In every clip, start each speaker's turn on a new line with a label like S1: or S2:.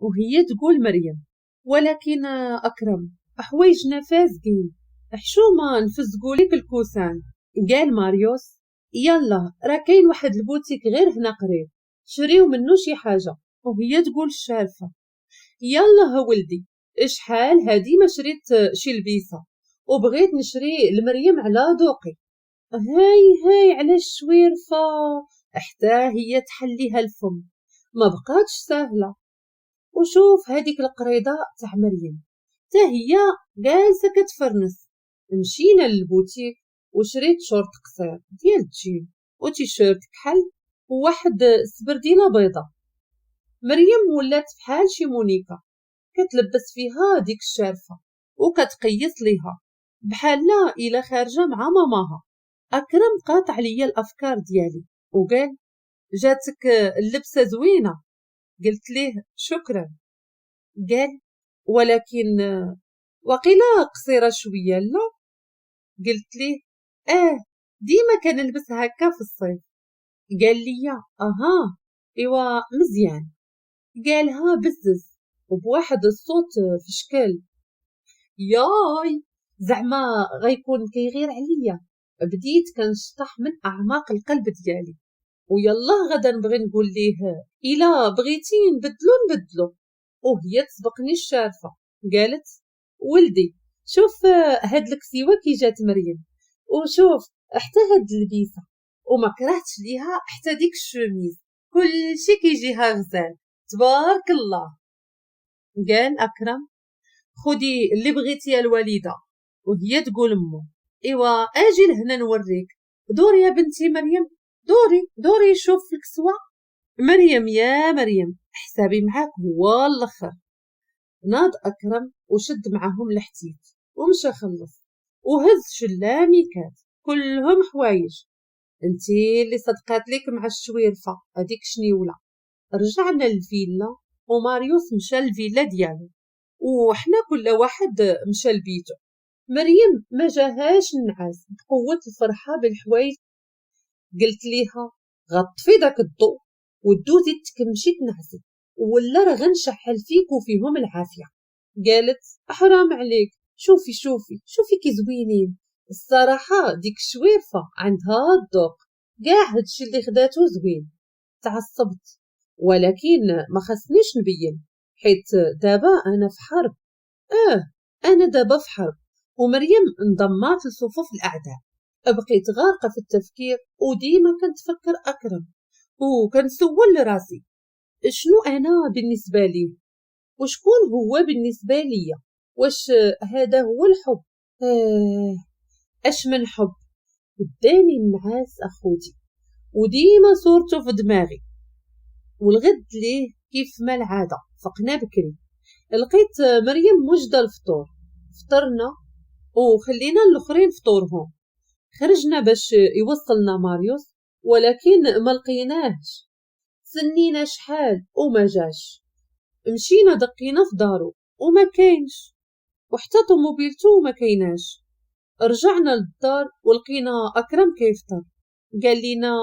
S1: وهي تقول مريم: ولكن أكرم حوايجنا فازقين، حشومة نفزقوا لك الكوسان. قال ماريوس: يلا راه كاين واحد البوتيك غير هنا قريب، شريو منه شي حاجة. وهي تقول الشارفة: يلا ولدي، شحال هادي ما شريت شي لبيسة، وبغيت نشري لمريم على ذوقي. هاي على الشويرفة، حتى هي تحليها الفم، ما بقاتش سهلة. وشوف هاديك القريضة تاع مريم، تا هي جالسة كتفرنس. مشينا للبوتيك وشريت شورت قصير ديال الجيم وتيشيرت كحل وواحد سبردينة بيضة. مريم ولات بحال شي مونيكا، كتلبس فيها ديك الشارفة وكتقيس ليها بحال إلا خارجة مع ماماها. أكرم قاطع ليا الأفكار ديالي وقال: جاتك اللبسة زوينة. قلت ليه: شكرا. قال: ولكن وقيلا قصيرة شوية لا؟ قلت ليه: ديما كنلبس هكا في الصيف. قال لي: أها إيوا مزيان. قالها بزز وبواحد الصوت في شكل: ياي زعما غيكون كيغير عليا. بديت كنشطح من أعماق القلب ديالي، ويلا غدا نبغي نقول ليه: إلا بغيتي نبدلو. وهي تسبقني الشارفة قالت: ولدي شوف هاد الكسيوة كي جات مريم، وشوف حتى هاد اللبيسة، وما كرهتش ليها حتى ديك الشوميز، كل شي كيجيها غزال تبارك الله. قال أكرم: خدي اللي بغيتي يا الوالدة. وهي تقول أمو: إيوا أجي لهنا نوريك، دوري يا بنتي مريم، دوري شوف الكسوة. مريم يا مريم حسابي معاك هو الاخر. ناض أكرم وشد معاهم الحتيت ومشى خلص وهز شلاميكات كلهم حوايج. انتي اللي صدقات لك مع الشويرفة هذيك شنيولة. رجعنا للفيلا وماريوس مشى للفيلا ديالو، وحنا كل واحد مشى لبيتو. مريم ما جاهاش النعاس بقوة الفرحة بالحوايج. قلت ليها: غطفي داك الضوء ودوزي تكمشي تنعسي، ولا راه غنشحل فيك وفيهم العافية. قالت: حرام عليك، شوفي كي زوينين. الصراحة ديك الشويرفة عندها الذوق، كاع هادشي اللي خداتو زوين. تعصبت، ولكن ما خصنيش نبين، حيت دابا انا في حرب. انا دابا في حرب. ومريم انضمات لصفوف الاعداء. بقيت غارقة في التفكير وديما كنتفكر أكرم، وكنسول لراسي: شنو أنا بالنسبة ليه، وشكون هو بالنسبة ليا؟ واش هذا هو الحب؟ اش من حب. اداني النعاس أخوتي، وديما صورته في دماغي. والغد ليه كيف ما العادة فقنا بكري. لقيت مريم وجدة الفطور، فطرنا وخلينا الاخرين فطورهم. خرجنا باش يوصلنا ماريوس، ولكن ما لقيناهش. سنينا شحال وما جاش. مشينا دقينا في دارو وما كاينش، وحتى طوموبيلتو ما كايناش. رجعنا للدار ولقينا أكرم كيفطر. قال لينا: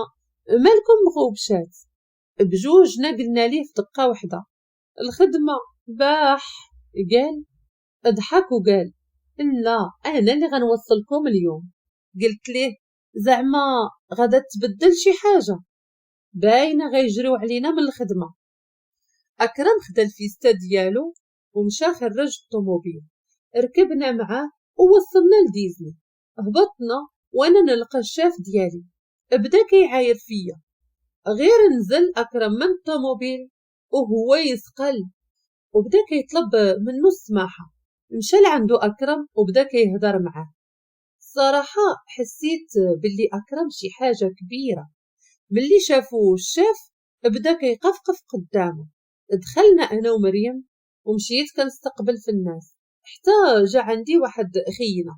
S1: مالكم مغوبشات؟ بجوجنا قلنا ليه في دقة وحدة: الخدمة باح. قال اضحك وقال: لا أنا اللي غنوصلكم اليوم. قلت ليه: زعما غادا تبدل شي حاجة؟ باينة غيجريو علينا من الخدمة. أكرم خدا الفيستا ديالو ومشى خرج الطوموبيل. ركبنا معاه ووصلنا لديزني. هبطنا وانا نلقى الشاف ديالي بدا كيعاير فيا. غير نزل أكرم من الطوموبيل وهو يسقل وبدا كيطلب منه السماحة. مشى لعندو أكرم وبدا كيهضر معاه. الصراحة حسيت باللي أكرم شي حاجة كبيرة. ملي شافو الشاف بدا كيقفقف قدامه. دخلنا أنا ومريم ومشيت كنستقبل في الناس، حتى جا عندي واحد خينا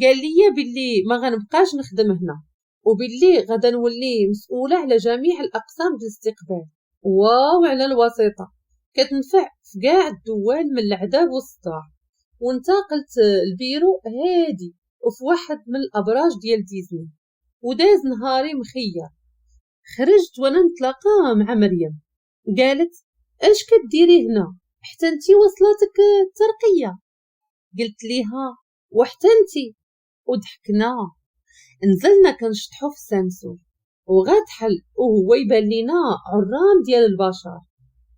S1: قال لي باللي ما غنبقاش نخدم هنا، وباللي غدا نولي مسؤولة على جميع الأقسام بالاستقبال. واو على الوسيطة، كتنفع في كاع الدول من العذاب والصداع. وانتقلت البيرو هادي وفي واحد من الأبراج ديال ديزني، وداز نهاري مخير. خرجت وانا نتلاقى مع مريم. قالت: اش كديري هنا حتى انتي وصلاتك الترقية؟ قلت ليها وحتى انتي، وضحكنا. نزلنا كنشطحو في السانسور وغتحل وهو يبان لينا عرام ديال البشر.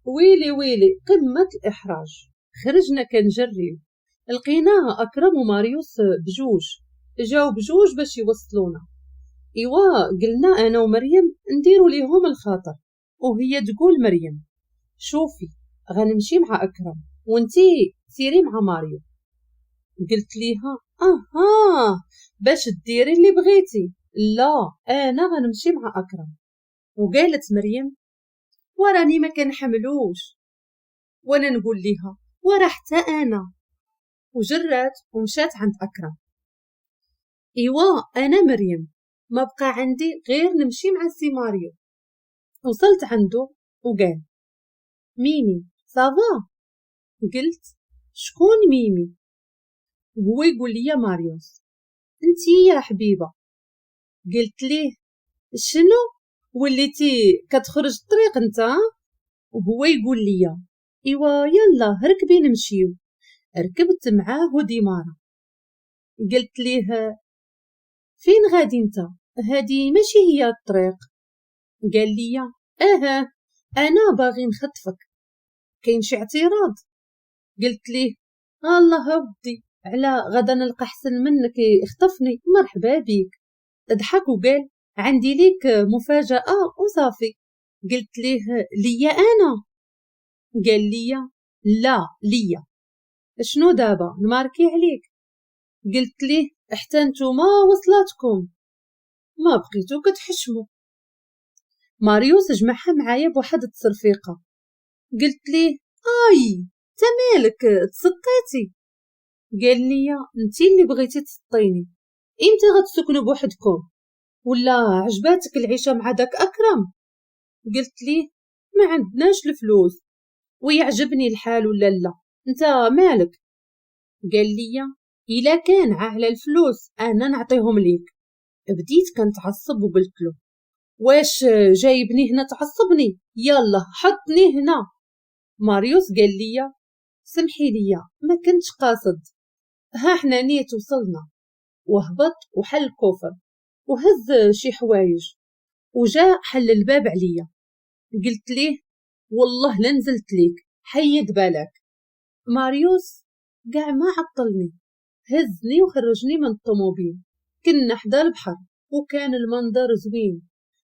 S1: ويلي ويلي قمة الإحراج. خرجنا كنجريو، لقيناه أكرم وماريوس بجوج، جاو بجوج باش يوصلونا. إيوا قلنا أنا ومريم نديرو ليهم الخاطر، وهي تقول مريم شوفي غنمشي مع أكرم وانتي سيري مع ماريو. قلت ليها باش ديري اللي بغيتي. لا أنا غنمشي مع أكرم. وقالت مريم وراني ما كنحملوش. وانا نقول ليها ورا حتى انا. وجرات ومشات عند اكرم. ايوا انا مريم ما بقى عندي غير نمشي مع سي ماريو. وصلت عنده وقال ميمي صافا؟ قلت شكون ميمي؟ وهو يقول لي ماريوس انتي يا حبيبه. قلت ليه شنو وليتي كتخرج الطريق انت؟ وهو يقول لي ايوا يلا ركبي نمشيو. ركبت معاه وديمارة. قلت ليه فين غادي انت؟ هادي ماشي هي الطريق. قال لي انا باغي نخطفك، كاين شي اعتراض؟ قلت ليه الله ودي على غدا نلقى حسن منك يخطفني، مرحبا بيك. ضحك وقال عندي ليك مفاجأة وصافي. قلت ليه ليا انا؟ قال لي لا ليا. شنو دابا نماركي عليك؟ قلت ليه حتى نتوما وصلاتكم ما بقيتو كتحشموا. ماريوس جمعها معايا بواحد التصرفيقه. قلت ليه تا مالك تسطيتي؟ قال لي انتي اللي بغيتي تسطيني، امتى غتسكنوا بوحدكم ولا عجباتك العيشه مع داك اكرم؟ قلت ليه ما عندناش الفلوس ويعجبني الحال ولا لا، انت مالك؟ قال لي إلا كان على الفلوس أنا نعطيهم ليك. بديت كنتعصب وقلت له واش جايبني هنا تعصبني؟ يلا حطني هنا. ماريوس قال لي سمحي لي ما كنتش قاصد، ها حنا نيت وصلنا. وهبط وحل الكوفر وهز شي حوايج وجا حل الباب عليا. قلت ليه والله لنزلت ليك حيد بالك. ماريوس قاع ما عطلني، هزني وخرجني من الطوموبيل. كنا حدا البحر وكان المنظر زوين،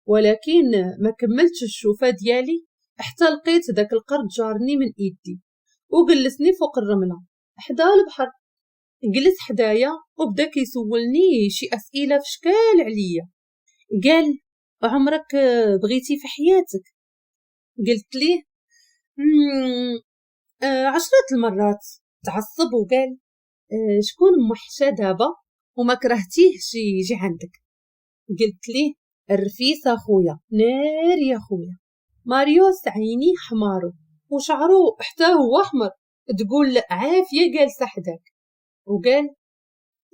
S1: ولكن ما كملتش الشوفة ديالي حتى لقيت داك القرد جارني من ايدي وجلسني فوق الرملة حدا البحر. جلس حدايا وبدا كيسولني شي أسئلة في شكال عليا. قال عمرك بغيتي في حياتك؟ قلت ليه 10 المرات. تعصب وقال شكون موحشة دابا وما كرهتيهش يجي عندك؟ قلت ليه الرفيس اخويا نار يا خويا. ماريوس عيني حمارو وشعرو حتى هو احمر، تقول عافية جالسة حداك. وقال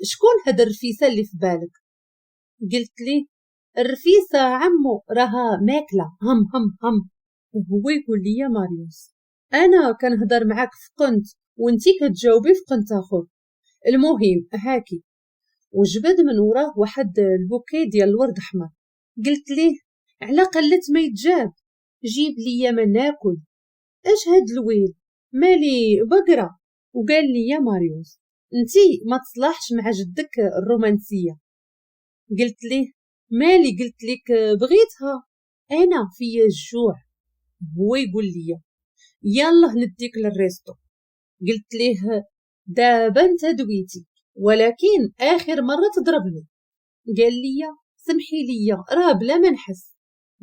S1: شكون هاد الرفيسة اللي في بالك؟ قلت ليه الرفيسة عمو راها ماكلة هم هم هم. وهو يقول لي يا ماريوس انا كنهضر معاك في قنت وانتي كتجاوبي في قنت اخر. المهم هاكي. وجبد من وراه واحد البوكي ديال الورد احمر. قلت ليه على قلت ما يتجاب، جيب لي ما ناكل. اش هاد الويل مالي بقرة؟ وقال لي يا ماريوس انتي ما تصلحش مع جدك الرومانسية. قلت ليه مالي؟ قلت لك بغيتها انا في الجوع. هو يقول لي يلا نديك للريستو. قلت ليه دابا انت دويتي ولكن اخر مرة تضربني. قال لي سمحي لي راه بلا ما نحس.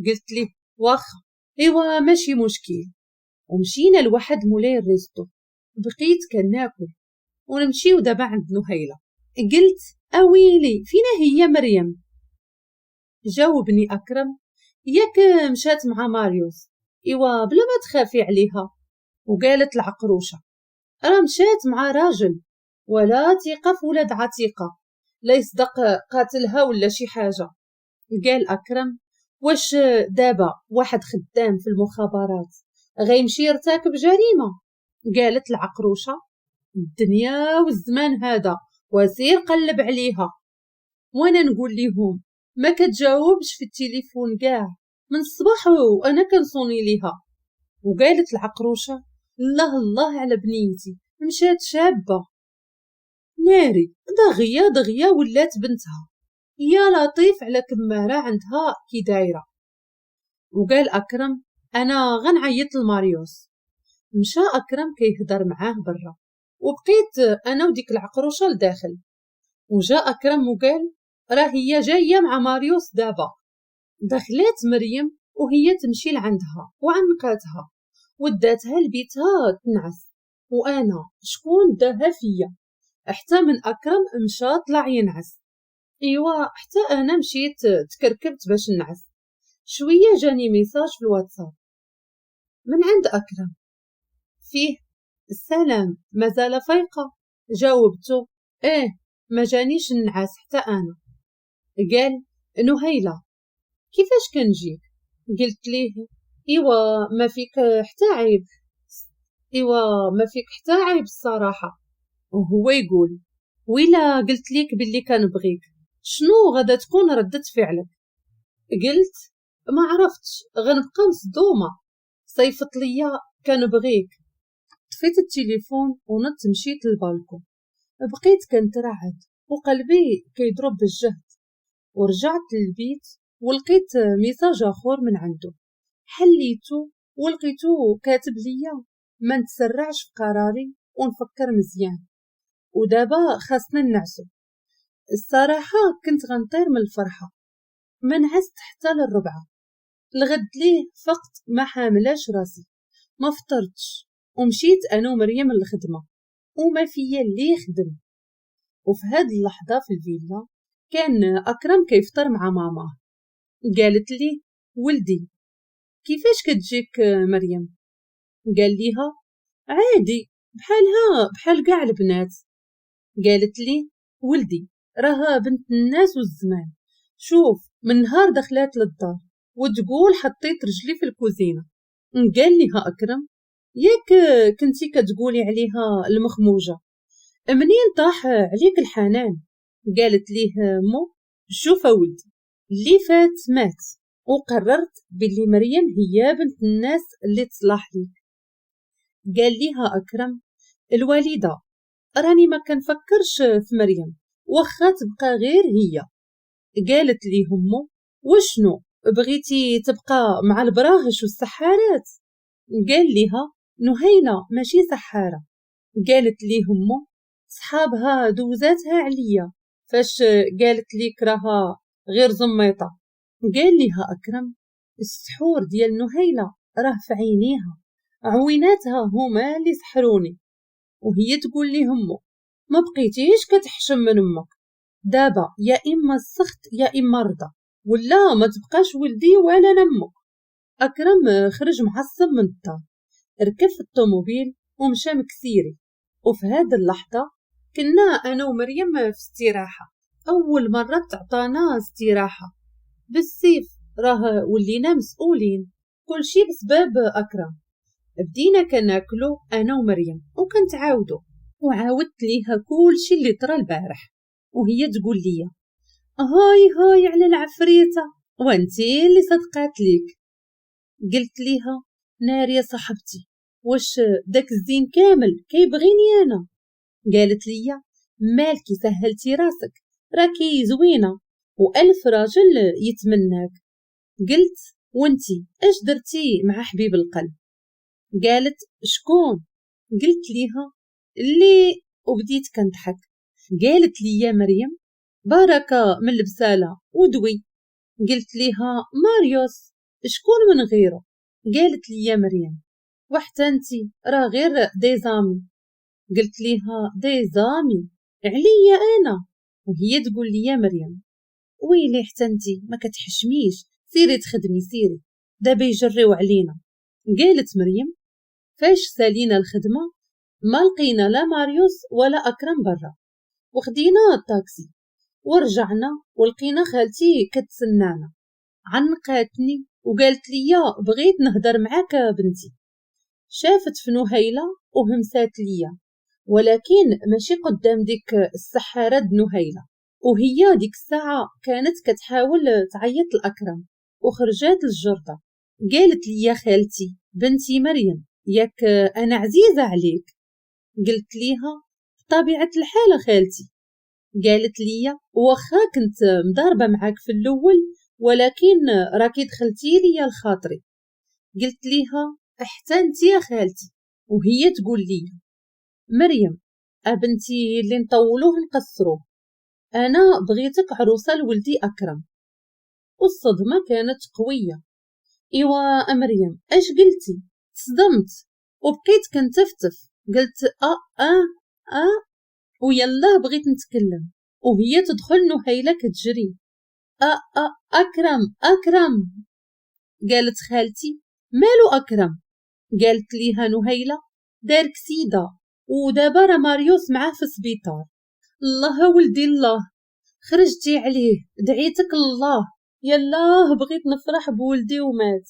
S1: قلت ليه واخا ايوا ماشي مشكل. ومشينا لواحد مولاي الريستو، بقيت كناكل ونمشيو دابا عند نهيلة. قلت اويلي فينا هي مريم؟ جاوبني اكرم ياك مشات مع ماريوس. ايوا بلا ما تخافي عليها. وقالت العقروشة راه مشات مع راجل ولا ثقة في ولاد عتيقة، لا يصدق قاتلها ولا شي حاجة. قال أكرم واش دابا واحد خدام في المخابرات غيمشي يرتكب جريمة. قالت العقروشة الدنيا والزمان هذا وسير قلب عليها. وانا نقول لهم ما كتجاوبش في التليفون كاع من الصباح وانا كنصوني ليها. وقالت العقروشة الله الله على بنيتي مشات شابة ناري دغيا دغيا ولات بنتها. يا لطيف على كمارة عندها كي دايرة. وقال أكرم أنا غنعيط لماريوس. مشى أكرم كيهدر معاه برا وبقيت أنا وديك العقروشة لداخل. وجاء أكرم وقال راه هي جاية مع ماريوس دابا. دخلت مريم وهي تمشي لعندها وعنقاتها وداتها لبيتها تنعس. وأنا شكون داها فيا حتى من أكرم مشى طلع ينعس. إيوا حتى أنا مشيت تكركبت باش نعس. شوية جاني ميساج في الواتساب من عند أكرم فيه السلام مازال فايقة. جاوبته إيه ما جانيش النعاس حتى أنا. قال نهيلة كيفاش كنجيك؟ قلت ليه إيوا ما فيك حتى عيب. إيوا ما فيك حتى عيب الصراحة. وهو يقول ويلا قلت ليك باللي كنبغيك شنو غدا تكون ردة فعلك؟ قلت ما عرفتش غنبقى مصدومة صيفط ليا كنبغيك. طفيت التليفون ونط مشيت للبالكون. بقيت كنترعد وقلبي كيضرب بالجهد. ورجعت للبيت ولقيت ميساج اخر من عنده. حليته ولقيته كاتب ليا ما نتسرعش في قراري ونفكر مزيان ودابا خاصنا نعسو. الصراحة كنت غنطير من الفرحة. ما نعست حتى للربعة. الغد ليه فقط ما حاملاش راسي ما فطرتش ومشيت انا ومريم للخدمة وما فيا اللي يخدم. وفي هاد اللحظة في الفيلا كان أكرم كيفطر مع ماما. قالت لي ولدي كيفاش كتجيك مريم؟ قال ليها عادي بحالها بحال قاع البنات. قالت لي ولدي راها بنت الناس والزمان. شوف من نهار دخلات للدار وتقول حطيت رجلي في الكوزينة. قال ليها أكرم ياك كنتي كتقولي عليها المخموجة منين طاح عليك الحنان؟ قالت ليه مو شوف ولدي اللي فات مات وقررت باللي مريم هي بنت الناس اللي تصلح ليك. قال ليها أكرم الوالدة راني ما كنفكرش في مريم واخا تبقى غير هي. قالت ليه مو وشنو بغيتي تبقى مع البراهش والسحارات؟ قال ليها نهيلة ماشي سحارة. قالت ليه مو صحابها دوزاتها عليا فاش قالت ليك راها غير زميطة. قال ليها أكرم السحور ديال نهيلة راه في عينيها عويناتها هما اللي سحروني. وهي تقول لي همو ما بقيتيش كتحشم من امك دابا يا اما السخط يا اما رضا ولا ما تبقاش ولدي ولا نمك. أكرم خرج معصب من الدار ركب في الطوموبيل ومشى مكسيري. وفي هذه اللحظة كنا أنا ومريم في استراحة أول مرة تعطانا استراحة بالسيف. راه ولينا مسؤولين كل شي بسبب أكرم. بدينا كناكلو أنا ومريم وكنتعاودو وعاودت ليها كل شي اللي طرا البارح. وهي تقول لي هاي هاي على العفريتة وانتي اللي صدقات ليك. قلت ليها نار يا صاحبتي واش داك الزين كامل كيبغيني أنا؟ قالت لي مالكي سهلتي راسك راكي زوينة وألف راجل يتمناك. قلت وانتي اش درتي مع حبيب القلب؟ قالت شكون؟ قلت ليها اللي وبديت كنضحك. قالت لي يا مريم بركة من البسالة ودوي. قلت ليها ماريوس شكون من غيره؟ قالت لي يا مريم وحتى انتي راه غير ديزامي. قلت ليها ديزامي عليا أنا؟ وهي تقول لي يا مريم ويلي حتى انتي ما كتحشميش سيري تخدمي سيري دابا يجريو علينا. قالت مريم فاش سالينا الخدمة ما لقينا لا ماريوس ولا أكرم برا وخدينا الطاكسي ورجعنا ولقينا خالتي كتسنانا عنقاتني وقالت لي بغيت نهدر معاك بنتي. شافت في نهيلة وهمسات ليا، ولكن ماشي قدام ديك السحارة نهيلة. وهي ديك الساعة كانت كتحاول تعيط لأكرم، وخرجات للجردة. قالت لي يا خالتي بنتي مريم ياك أنا عزيزة عليك. قلت ليها بطبيعة الحال خالتي. قالت لي واخا كنت مضاربة معاك في الأول، ولكن راكي دخلتي لي لخاطري. قلت ليها حتى انت يا خالتي. وهي تقول لي مريم أبنتي اللي نطولوه نقصروه، أنا بغيتك عروسة لولدي أكرم. والصدمة كانت قوية. إيوا مريم اش قلتي؟ تصدمت وبقيت كنتفتف. قلت ويلا بغيت نتكلم، وهي تدخل نهيلة كتجري. أكرم. قالت خالتي مالو أكرم؟ قالت ليها نهيلة دار كسيدة ودابا راه ماريوس معاه في السبيطار. الله ولدي الله، خرجتي عليه دعيتك الله. يلاه بغيت نفرح بولدي ومات.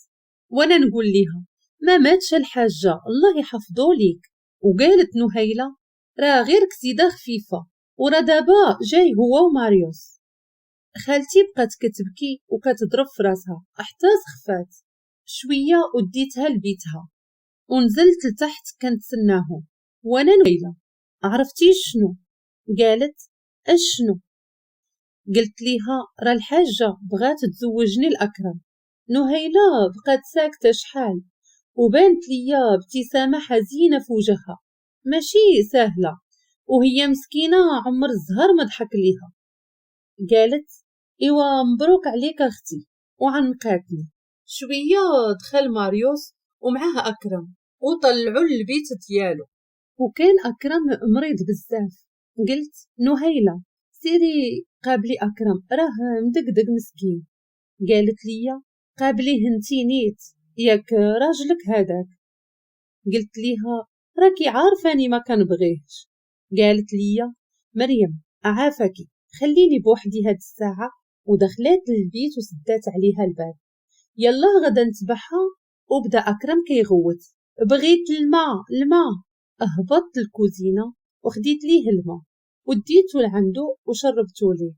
S1: وانا نقول ليها ما ماتش الحاجة الله يحفظو ليك. وقالت نهيلة راه غير كسيدة خفيفة، ورا دابا جاي هو وماريوس. خالتي بقات كتبكي وكتضرب في راسها حتى سخفات شوية، وديتها لبيتها ونزلت لتحت كنتسناهم. وانا نهيلة عرفتي شنو؟ قالت اشنو؟ قلت ليها راه الحاجة بغات تزوجني الأكرم. نهيلة بقات ساكتة شحال، وبانت ليا ابتسامة حزينة في وجهها ماشي سهلة، وهي مسكينة عمر الزهر ما ضحك ليها. قالت إيوا مبروك عليك أختي وعنقاتني. شوية دخل ماريوس ومعاه أكرم وطلعوا البيت ديالو، وكان أكرم مريض بزاف. قلت نهيلة سيري قابلي أكرم راه مدقدق مسكين. قالت لي قابليه انتي نيت ياك راجلك هذاك. قلت ليها راكي عارفاني ما كنبغيهش. قالت لي مريم أعافاكي خليني بوحدي هاد الساعة، ودخلات للبيت وسدات عليها الباب. يلا غدا نتبعها. وبدا أكرم كيغوت بغيت الماء. أهبطت الكوزينة وخديت ليه الماء وديتو لعندو وشربتو ليه.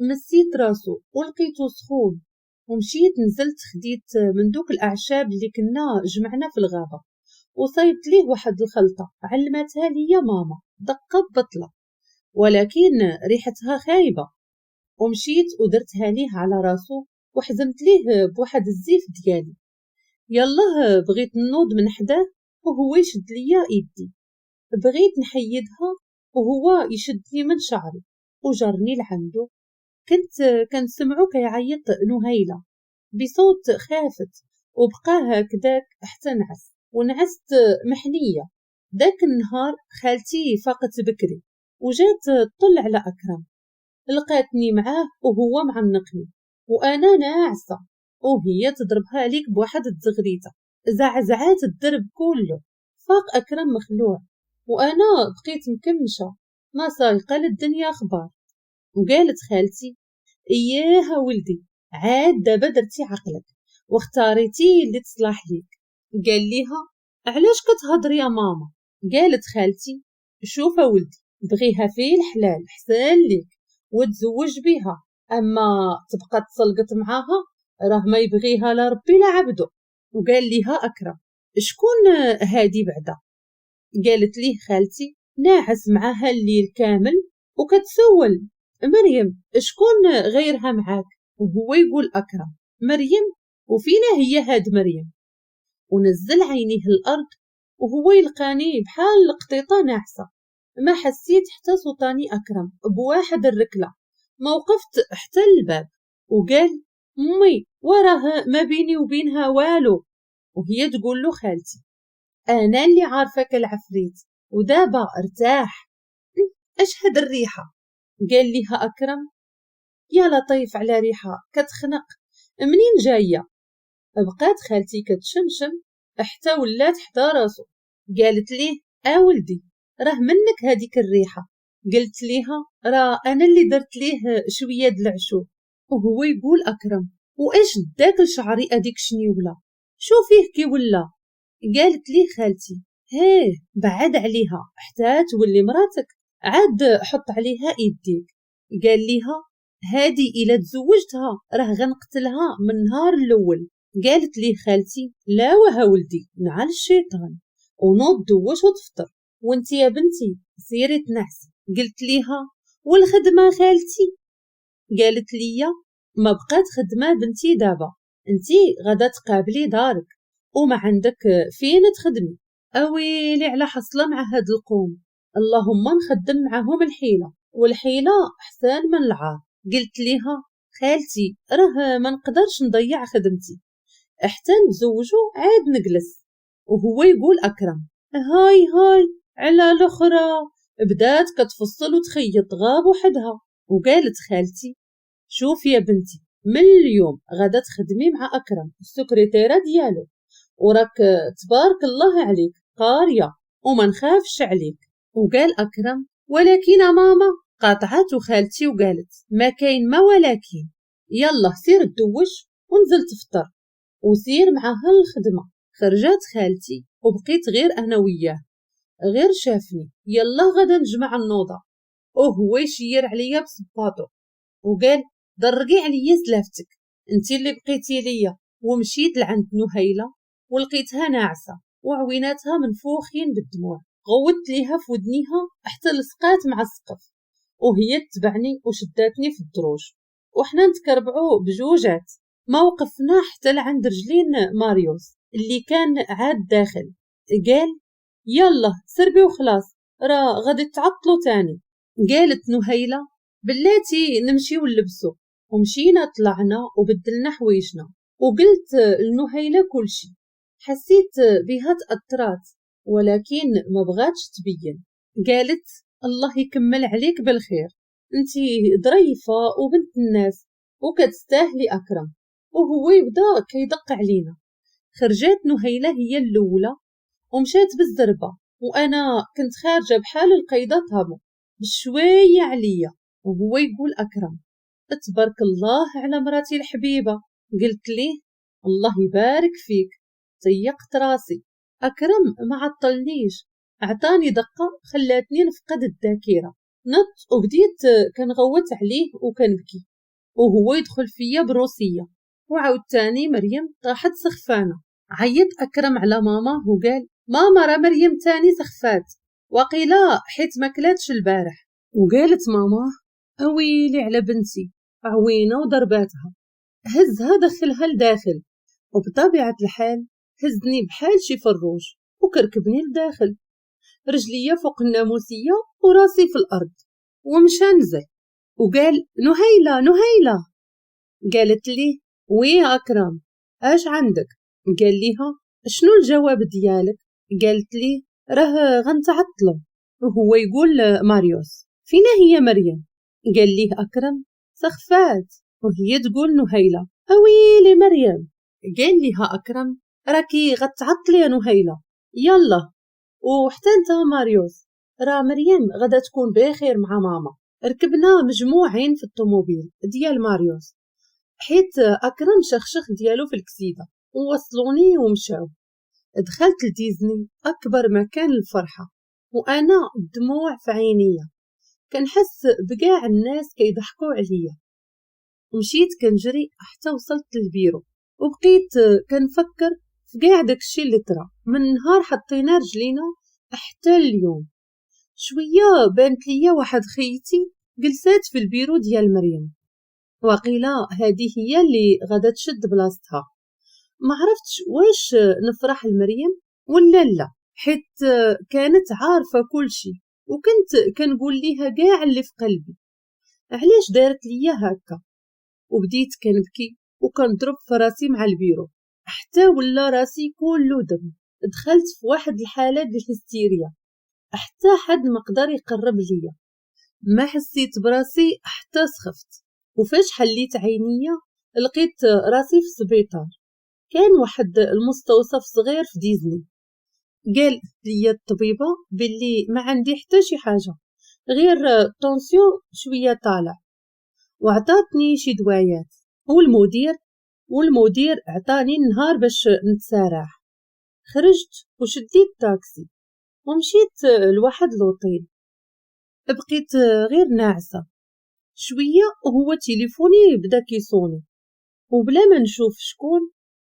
S1: مسيت راسو ولقيتو سخون، ومشيت نزلت خديت من دوك الأعشاب اللي كنا جمعنا في الغابة، وصايبت ليه واحد الخلطة علمتها لي ماما دقة بطلة، ولكن ريحتها خايبة. ومشيت ودرتها ليه على راسو وحزمت ليه بواحد الزيف ديالي. يالله بغيت نوض من حداه وهو يشد ليا يدي. بغيت نحيدها وهو يشدني من شعري وجرني لعندو. كنت سمعو كيعيط نهيلة بصوت خافت، وبقى هكذاك حتى نعس، ونعست محنية. داك النهار خالتي فاقت بكري وجات تطل على أكرم، لقاتني معاه وهو معنقني وأنا ناعسة، وهي تضربها ليك بواحد التزغريته زعزعات الدرب كله. فاق أكرم مخلوع، وأنا بقيت مكمشة ما سايقة للدنيا أخبار. وقالت خالتي إياها ولدي عاد دابا درتي عقلك واختاريتي اللي تصلح ليك. قال ليها علاش كتهضري يا ماما؟ قالت خالتي شوف ولدي بغيها في الحلال حسان ليك وتزوج بها، أما تبقى تسلقط معاها راه ما يبغيها لا ربي لا عبده. وقال ليها أكرم شكون هادي بعدا؟ قالت ليه خالتي ناعس معاها الليل كامل وكتسول مريم شكون غيرها معاك؟ وهو يقول أكرم مريم، وفينا هي هاد مريم؟ ونزل عينيه الأرض وهو يلقاني بحال القطيطة ناعسة. ما حسيت حتى صوتاني أكرم بواحد الركلة، ما وقفت حتى الباب. وقال أمي وراه ما بيني وبينها والو. وهي تقول له خالتي أنا اللي عارفك العفريت ودابا ارتاح. اش هاد الريحة؟ قال ليها أكرم يا لطيف على ريحة كتخنق منين جاية؟ بقات خالتي كتشمشم حتى ولات حدا راسو. قالت ليه ولدي راه منك هاديك الريحة. قلت ليها راه أنا اللي درت ليه شوية د العشوب. وهو يقول أكرم وإيش داك لشعري أديك شنيولة؟ شوفيه كي ولا قالت لي خالتي هيه بعد عليها حتى تولي مراتك، عاد حط عليها يديك. قال ليها هادي إلا تزوجتها راه غنقتلها من نهار الأول. قالت لي خالتي لا وها ولدي نعال الشيطان ونوض دوش وتفطر، وانت يا بنتي سيري تنعسي. قلت ليها والخدمة خالتي؟ قالت لي ما بقات خدمة بنتي دابا، انتي غدا تقابلي دارك وما عندك فين تخدمي. اويلي على حصله مع هاد القوم، اللهم نخدم معاهم الحيلة، والحيلة احسن من العار. قلت ليها خالتي راه ما نقدرش نضيع خدمتي، حتى نتزوجو عاد نجلس. وهو يقول أكرم هاي على الأخرى بدات كتفصل وتخيط غاب وحدها. وقالت خالتي شوف يا بنتي من اليوم غدا تخدمي مع أكرم السكرتيرة ديالو، وراك تبارك الله عليك قارية وما نخافش عليك. وقال أكرم ولكن ماما، قاطعته خالتي وقالت ما كاين ما ولكن، يلا سير تدوش ونزل تفطر وسير معها الخدمة. خرجت خالتي وبقيت غير أنا وياه، غير شافني يلا غدا نجمع النوضة وهو يشير عليا بصباطو وقال ضرقي عليا سلافتك انتي اللي بقيتي ليا. ومشيت لعند نهيلة ولقيتها ناعسة وعويناتها منفوخين بالدموع، غوت ليها في ودنيها حتى لصقات مع السقف، وهي تتبعني وشداتني في الدروج وحنا نتكربعو بجوجات. ما وقفنا حتى لعند رجلين ماريوس اللي كان عاد داخل. قال يلا سربي وخلاص راه غادي تعطلو تاني. قالت نهيلة بلاتي نمشي ونلبسو، ومشينا طلعنا وبدلنا حويجنا. وقلت لنهيلة كل شي، حسيت بها تأثرات ولكن ما بغاتش تبين. قالت الله يكمل عليك بالخير، انتي ظريفة وبنت الناس وكتستاهلي أكرم، وهو يبدا كيدق علينا. خرجت نهيلة هي الأولى ومشات بالزربة، وأنا كنت خارجة بحال القيدة طابو بشوية عليا. وهو يقول أكرم تبارك الله على مراتي الحبيبة. قلت ليه الله يبارك فيك. طيقت راسي. أكرم ما عطلنيش، أعطاني دقة خلاتني نفقد الذاكرة. نط وبديت كنغوت عليه وكنبكي، وهو يدخل فيا بروسية. وعاود تاني مريم طاحت سخفانة. عيط أكرم على ماما وقال ماما راه مريم تاني سخفات وقيلا حيت ما كلاتش البارح. وقالت ماما أويلي على بنتي عوينة وضرباتها، هزها دخلها لداخل، وبطبيعة الحال هزني بحال شي فروج وكركبني لداخل، رجليا فوق الناموسية وراسي في الأرض ومشى نزل. وقال نهيلة. قالت لي وي أكرم اش عندك؟ قال ليها شنو الجواب ديالك؟ قالت لي راه غنتعطلو. وهو يقول ماريوس فينا هي مريم؟ قال ليه أكرم سخفات. وهي تقول نهيلة أويلي مريم. قال ليها أكرم راكي غتعطلي يا نهيلة يلا. وحتى انت ماريوس راه مريم غدا تكون بخير مع ماما. ركبنا مجموعين في الطوموبيل ديال ماريوس حيت أكرم شخشخ ديالو في الكسيدة ووصلوني ومشاو. دخلت لديزني أكبر مكان الفرحة وأنا الدموع في عينيا، كنحس بقاع الناس كيضحكوا عليا. مشيت كنجري حتى وصلت للبيرو وبقيت كنفكر في قاع داكشي اللي طرا من نهار حطينا رجلينا حتى اليوم. شوية بانت ليا واحد خيتي جلسات في البيرو ديال مريم، وقيلا هذه هي اللي غادا تشد بلاصتها. ما عرفتش واش نفرح لمريم ولا لا، حيت كانت عارفة كل شي وكنت كنقول ليها قاع اللي في قلبي. علاش دارت ليا هكا؟ وبديت كنبكي وكنضرب في راسي مع البيرو حتى ولا راسي كله دم. دخلت في واحد الحالة ديال الهستيريا حتى حد ما قدر يقرب ليا، ما حسيت براسي حتى سخفت. وفاش حليت عينيا لقيت راسي في السبيطار. كان واحد المستوصف صغير في ديزني. قال لي الطبيبة باللي ما عندي حتى شي حاجة غير طونسيون شوية طالع، وعطاتني شي دوايات. والمدير عطاني النهار باش نتسارح. خرجت وشديت تاكسي ومشيت لواحد لوطيل. بقيت غير ناعسة شوية وهو تليفوني بدا كيصوني، وبلا ما نشوف شكون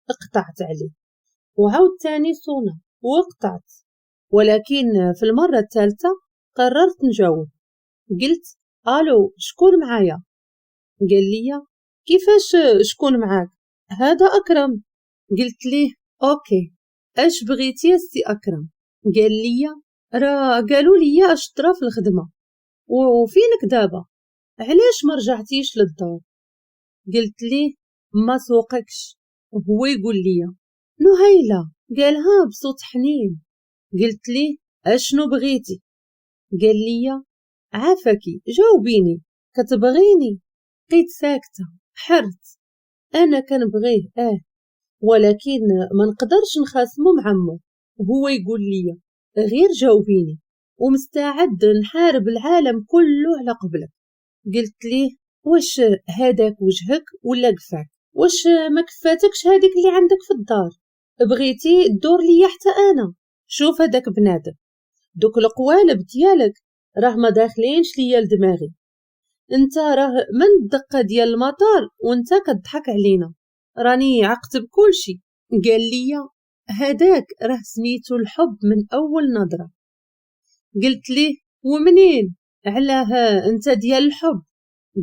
S1: قطعت عليه، وعاود تاني صونا وقطعت. ولكن في المرة الثالثة قررت نجاوب. قلت الو شكون معايا؟ قال لي كيفاش شكون معاك؟ هذا اكرم. قلت ليه اوكي اش بغيتي يا سي اكرم؟ قال لي راه قالوا لي اش طرا في الخدمه وفينك دابا، علاش ما رجعتيش للدار؟ قلت ليه ما سوقكش. وهو يقول لي نهيلة، قالها بصوت حنين. قلت ليه اشنو بغيتي؟ قال لي عافاكي جاوبيني كتبغيني. بقيت ساكتة حرت. انا كنبغيه ولكن ما نقدرش نخاصمو مع عمو، وهو يقول لي غير جاوبيني ومستعد نحارب العالم كله على قبلك. قلت ليه واش هذاك وجهك ولا قفاك؟ واش ما كفاتكش هذيك اللي عندك في الدار؟ بغيتي تدور ليا حتى انا؟ شوف هذاك بنادم، دوك القوالب ديالك راه ما داخلينش ليا لدماغي. انت راه من الدقه ديال المطار وانت كتضحك علينا، راني عقت بكلشي. قال لي هذاك راه سميتو الحب من اول نظره. قلت ليه ومنين علاه انت ديال الحب؟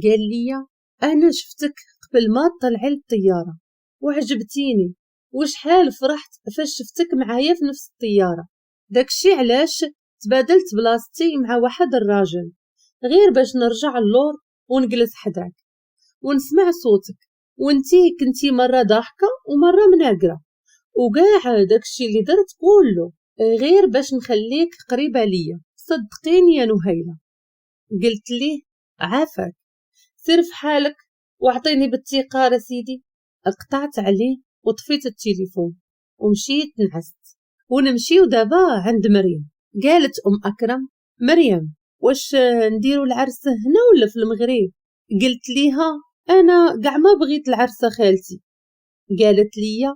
S1: قال لي انا شفتك قبل ما تطلعي للطياره وعجبتيني، وشحال فرحت فاش شفتك معايا في نفس الطياره. داكشي علاش تبادلت بلاصتي مع واحد الراجل غير باش نرجع اللور ونجلس حداك ونسمع صوتك، وانتي كنتي مرة ضاحكة ومرة مناقرة، وقاع داكشي اللي درت كله غير باش نخليك قريبة ليا. صدقيني يا نهيلة. قلت ليه عافاك سير في حالك واعطيني بالتيقار سيدي. قطعت عليه وطفيت التليفون ومشيت نعست. ونمشيو دابا عند مريم. قالت أكرم مريم واش نديرو العرس هنا ولا في المغرب؟ قلت ليها انا قاع ما بغيت العرسه خالتي. قالت لي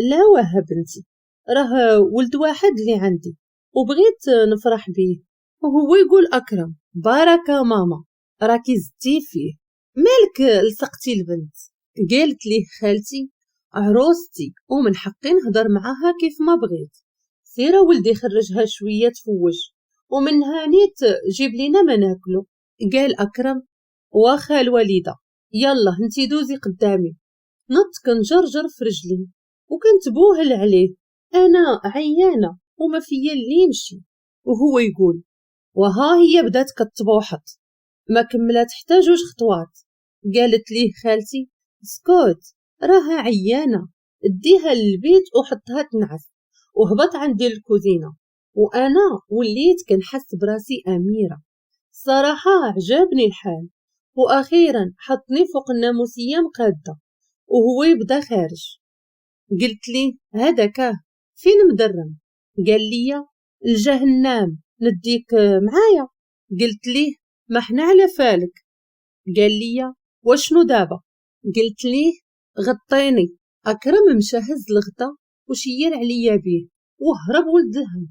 S1: لا واه بنتي، راه ولد واحد اللي عندي وبغيت نفرح بيه. وهو يقول اكرم بارك ماما راكي زدتي فيه، مالك لصقتي البنت؟ قالت ليه خالتي عروستي ومن حقي نهضر معاها كيف ما بغيت، سيرة ولدي خرجها شويه تفوج ومن هانيت جيب لينا ما ناكلو. قال اكرم واخا الوالده يلا انتي دوزي قدامي. نط كنجرجر في رجلي وكنت بوهل عليه، انا عيانه وما فيا اللي يمشي. وهو يقول وها هي بدات كتبوحط ما كملت حتى 2 خطوات. قالت ليه خالتي اسكت راها عيانه، اديها للبيت وحطها تنعس. وهبط عندي الكوزينه وانا وليت كنحس براسي اميره. صراحه عجبني الحال، واخيرا حطني فوق الناموسيه مقاده وهو يبدا خارج. قلت لي هذاك فين مدرم؟ قال لي الجهنم نديك معايا. قلت ليه ما حنا على فالك. قال لي وشنو دابا؟ قلت ليه غطيني. اكرم مشى هز الغطا وشير عليا بيه وهرب ولد الهم.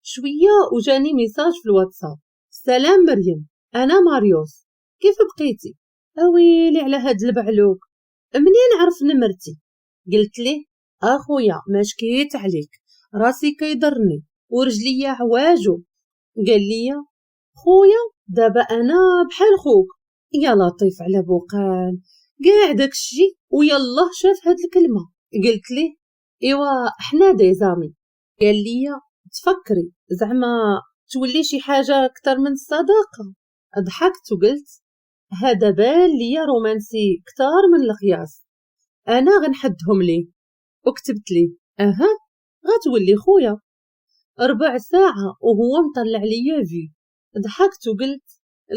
S1: شويه وجاني ميساج في الواتساب سلام مريم انا ماريوس كيف بقيتي؟ اويلي على هاد البعلوك منين عرف نمرتي؟ قلت ليه اخويا ما شكيت عليك راسي كيضرني ورجليا عواجو. قال لي خويا دابا انا بحال خوك يا لطيف على بوقان قاع داكشي ويلا شاف هاد الكلمه. قلت ليه ايوا حنا دي زامي. قال لي تفكري زعما تولي شي حاجه اكثر من الصداقه. ضحكت وقلت هذا بان ليا رومانسي كتار من القياس، انا غنحدهم ليه. وكتبت ليه غتولي خويا. 4 ساعة وهو مطلع ليا في. ضحكت وقلت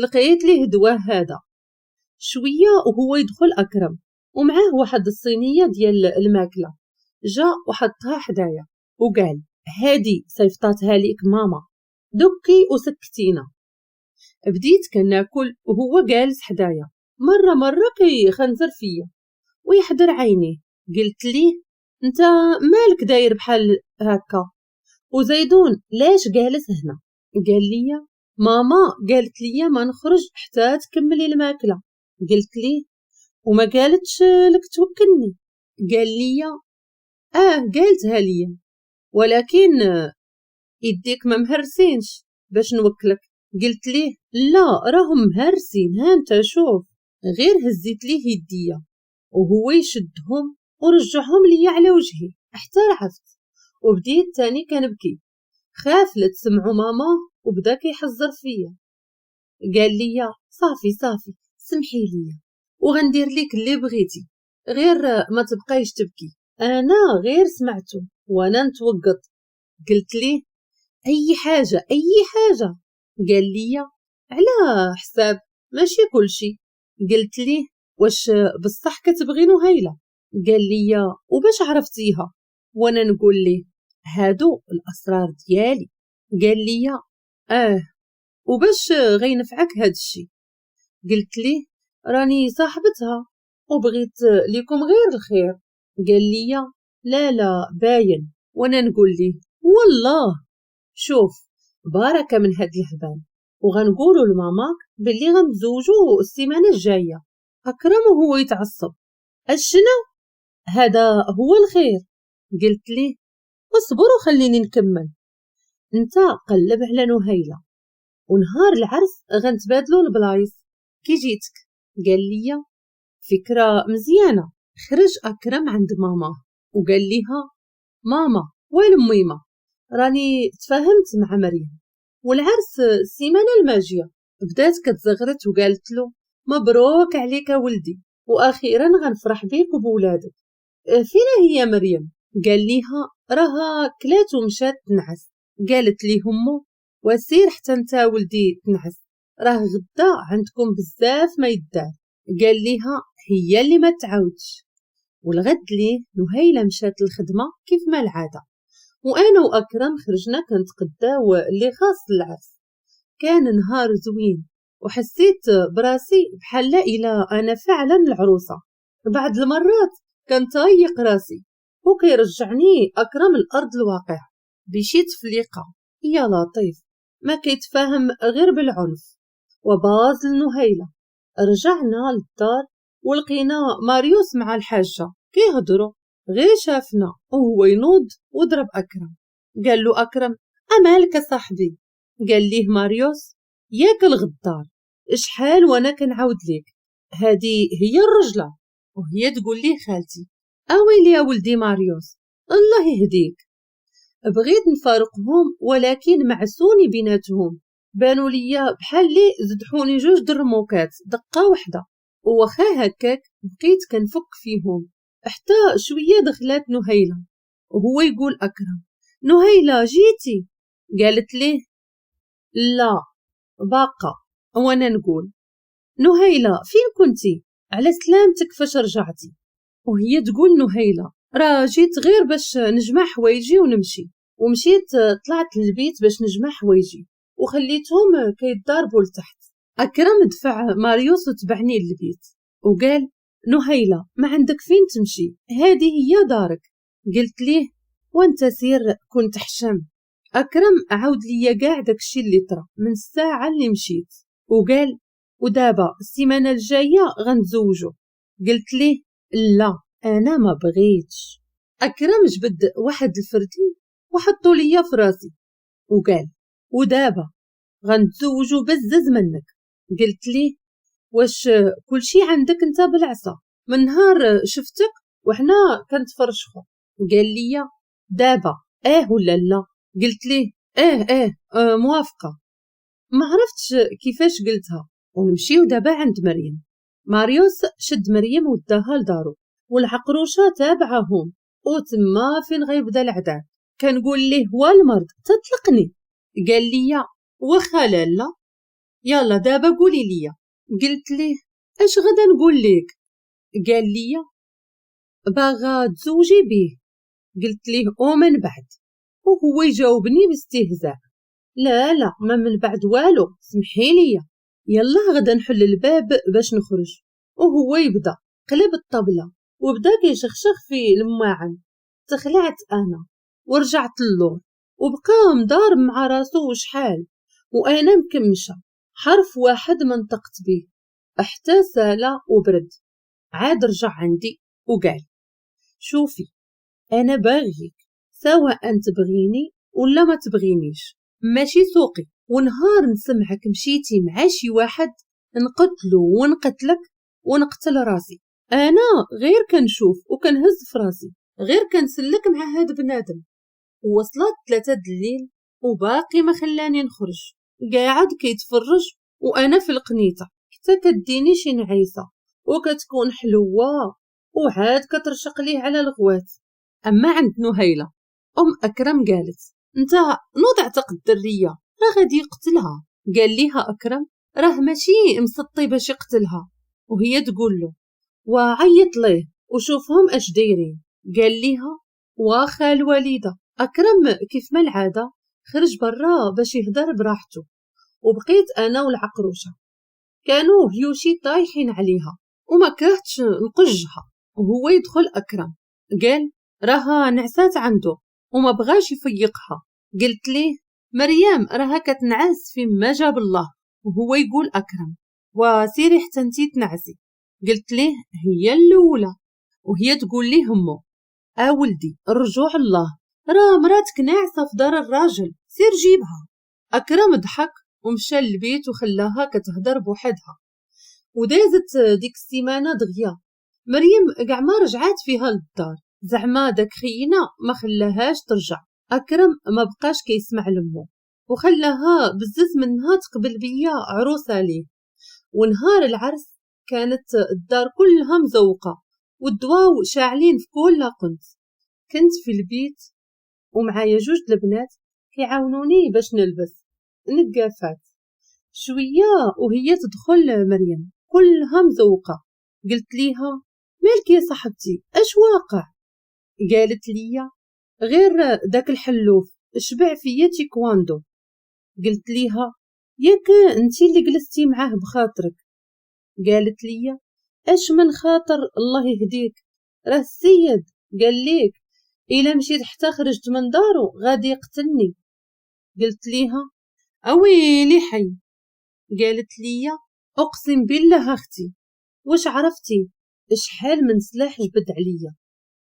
S1: لقيت ليه دواء هذا. شوية وهو يدخل أكرم ومعاه واحد الصينية ديال الماكلة، جا وحطها حدايا وقال هادي صيفطاتها ليك ماما دكي وسكتينا. بديت كناكل وهو جالس حدايا مرة كيخنزر فيا ويحضر عينيه. قلت ليه انت مالك داير بحال هكا. وزيدون ليش جالس هنا؟ قال لي ماما قالت لي ما نخرج حتى تكملي الماكلة. قلت لي وما قالتش لك توكلني؟ قال لي قالتها لي ولكن يديك ما مهرسينش باش نوكلك. قلت ليه لا راهم مهرسين، ها انت شوف. غير هزيت ليه يديا وهو يشدهم ورجعهم لي على وجهي حتى رعفت، وبديت تاني كنبكي. خاف لا تسمعوا ماما وبدا كيحذر فيا. قال لي صافي سمحي لي وغندير لك اللي بغيتي، غير ما تبقايش تبكي. انا غير سمعته وانا نتوقط. قلت ليه اي حاجه. قال لي على حساب ماشي كلشي. قلت ليه واش بصح كتبغي نهيلة؟ قال لي وباش عرفتيها؟ وانا نقول ليه هادو الاسرار ديالي. قال لي وباش غينفعك هاد الشي؟ قلت ليه راني صاحبتها وبغيت ليكم غير الخير. قال لي لا باين. وانا نقول ليه والله شوف باركة من هاد الهبال، وغنقولوا لماماك باللي غنتزوجوا السيمانة الجاية. أكرم وهو يتعصب الشنو هذا هو الخير. قلت ليه اصبر وخليني نكمل. انت قلب على نهيلة ونهار العرس غنتبادلوا البلايص كي جيتك. قال لي فكرة مزيانة. خرج أكرم عند ماما وقال ليها ماما وين ميمة؟ راني تفاهمت مع مريم والعرس السيمانة الماجية. بدات كتزغرت وقالت له مبروك عليك ولدي، واخيرا غنفرح بيك وبولادك. فينا هي مريم؟ قال ليها راها كلات ومشات تنعس. قالت لي همو وسير حتى انت ولدي تنعس، راه غدا عندكم بزاف ما يدار. قال ليها هي اللي ما تعاودش. والغد ليه نهيلة مشات الخدمة كيف ما العادة، وانا واكرم خرجنا كنتقداو اللي خاص العرس. كان نهار زوين وحسيت براسي بحال الى انا فعلا العروسه. بعض المرات كنتضيق راسي وكيرجعني اكرم الارض الواقع بشي تفليقه يا لطيف ما كيتفاهم غير بالعنف. وباز لنهيلة رجعنا للدار ولقينا ماريوس مع الحاجه كيهضروا. غير شافنا وهو ينوض وضرب أكرم. قال له أكرم أمالك صاحبي؟ قال ليه ماريوس ياك الغدار شحال وانا كنعاود ليك هذه هي الرجلة وهي تقول لي خالتي. اويلي يا ولدي ماريوس الله يهديك. بغيت نفارقهم ولكن معسوني بيناتهم، بانوا ليا بحال لي زدحوني جوج درموكات دقة وحدة، وخا هكاك بقيت كنفك فيهم حتى شوية دخلات نهيلة وهو يقول أكرم نهيلة جيتي؟ قالت ليه لا باقة. وانا نقول نهيلة فين كنتي؟ على سلامتك فاش رجعتي؟ وهي تقول نهيلة راه جيت غير باش نجمع حوايجي ونمشي، ومشيت طلعت للبيت باش نجمع حوايجي وخليتهم كيتضاربوا لتحت. أكرم دفع ماريوس وتبعني للبيت وقال نهيلة ما عندك فين تمشي، هذه هي دارك. قلت ليه وانت سير كنت حشم. أكرم عاود لي قاع داكشي اللي طرا من الساعة اللي مشيت وقال ودابا السيمانة الجاية غنتزوجو. قلت ليه لا أنا ما بغيتش. أكرم جبد واحد الفردين وحطو ليا في راسي وقال ودابا غنتزوجو بزز منك. قلت ليه واش كلشي عندك انت بالعصا من نهار شفتك وحنا كنتفرشخو؟ قال لي دابا ولا لا؟ قلت ليه موافقة. ما عرفتش كيفاش قلتها ونمشيو دابا عند مريم. ماريوس شد مريم وداها لدارو والعقروشة تابعهم، وتما فين غيبدا العذاب. كنقول ليه والمرض تطلقني. قال لي وخا لا يلا دابا قولي لي. قلت ليه اش غدا نقول لك؟ قال لي باغا تزوجي بيه. قلت ليه ومن بعد؟ وهو يجاوبني باستهزاء لا ما من بعد والو سمحي لي يلا غدا نحل الباب باش نخرج. وهو يبدا قلب الطبلة وبدا كيشخشخ في الماعن. تخلعت انا ورجعت اللور وبقى مضارب مع راسو وشحال، وأنا مكمشة حرف واحد ما نطقت بيه حتى سالة وبرد. عاد رجع عندي وقال شوفي أنا باغيك سواء تبغيني ولا ما تبغينيش، ماشي سوقي ونهار نسمعك مشيتي مع شي واحد نقتلو ونقتلك ونقتل راسي. أنا غير كنشوف وكنهز في راسي، غير كنسلك مع هاد بنادم. ووصلت 3 الليل وباقي ما خلاني نخرج، قاعد كيتفرج وأنا في القنيطة حتى كديني شي نعيسة وكتكون حلوة وعاد كترشق ليه على الغوات. أما عند نهيلة أكرم قالت انت نوض اعتق الدرية راه غادي يقتلها. قال ليها أكرم راه ماشي مسطي باش يقتلها، وهي تقول له وعيط ليه وشوفهم اش دايرين. قال ليها واخا الوالدة. أكرم كيف ما العادة خرج برا باش يهدر براحته، وبقيت أنا والعقروشة كانوا هيوشي طايحين عليها وما كرهتش نقجها. وهو يدخل أكرم قال راها نعسات عنده وما بغاش يفيقها. قلت ليه مريم راها كتنعس فيما جاب الله. وهو يقول أكرم وسيري حتى انتي تنعسي. قلت ليه هي الأولى. وهي تقول ليه همو ولدي الرجوع الله، راه مراتك ناعسة في دار الراجل، سير جيبها. أكرم ضحك ومشى للبيت وخلاها كتهدر بوحدها. ودازت ديك السيمانة دغيا مريم قاع ما رجعات فيها للدار، زعما داك خينا ما خلاهاش ترجع. أكرم ما بقاش كيسمع لمو وخلاها بزز منها تقبل بيا عروسة ليه. ونهار العرس كانت الدار كلها مزوقة والدواو شاعلين في كل قنت. كنت في البيت ومعايا 2 البنات كيعاونوني باش نلبس نقافات شوية وهي تدخل مريم كلها مزوقة. قلت ليها مالك يا صاحبتي اش واقع؟ قالت لي غير داك الحلوف شبع فيا تيكواندو. قلت ليها ياك انتي اللي جلستي معاه بخاطرك؟ قالت لي اش من خاطر الله يهديك، راه السيد قال ليك الا مشيت حتى خرجت من دارو غادي يقتلني. قلت ليها اويلي حي. قالت لي اقسم بالله اختي واش عرفتي شحال من سلاح جبد عليا،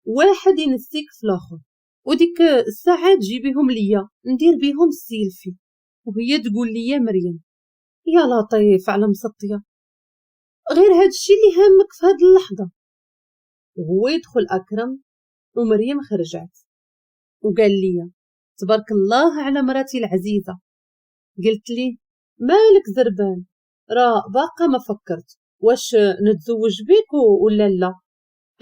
S1: واحد ينسيك في الاخر، وديك الساعات جيبيهم ليا ندير بيهم السيلفي. وهي تقول لي مريم يا لطيف على مسطيه، غير هادشي اللي هامك في هاد اللحظه. وهو يدخل أكرم ومريم خرجت وقال لي تبارك الله على مراتي العزيزة. قلت لي مالك زربان؟ راه باقا ما فكرت واش نتزوج بيك ولا لا.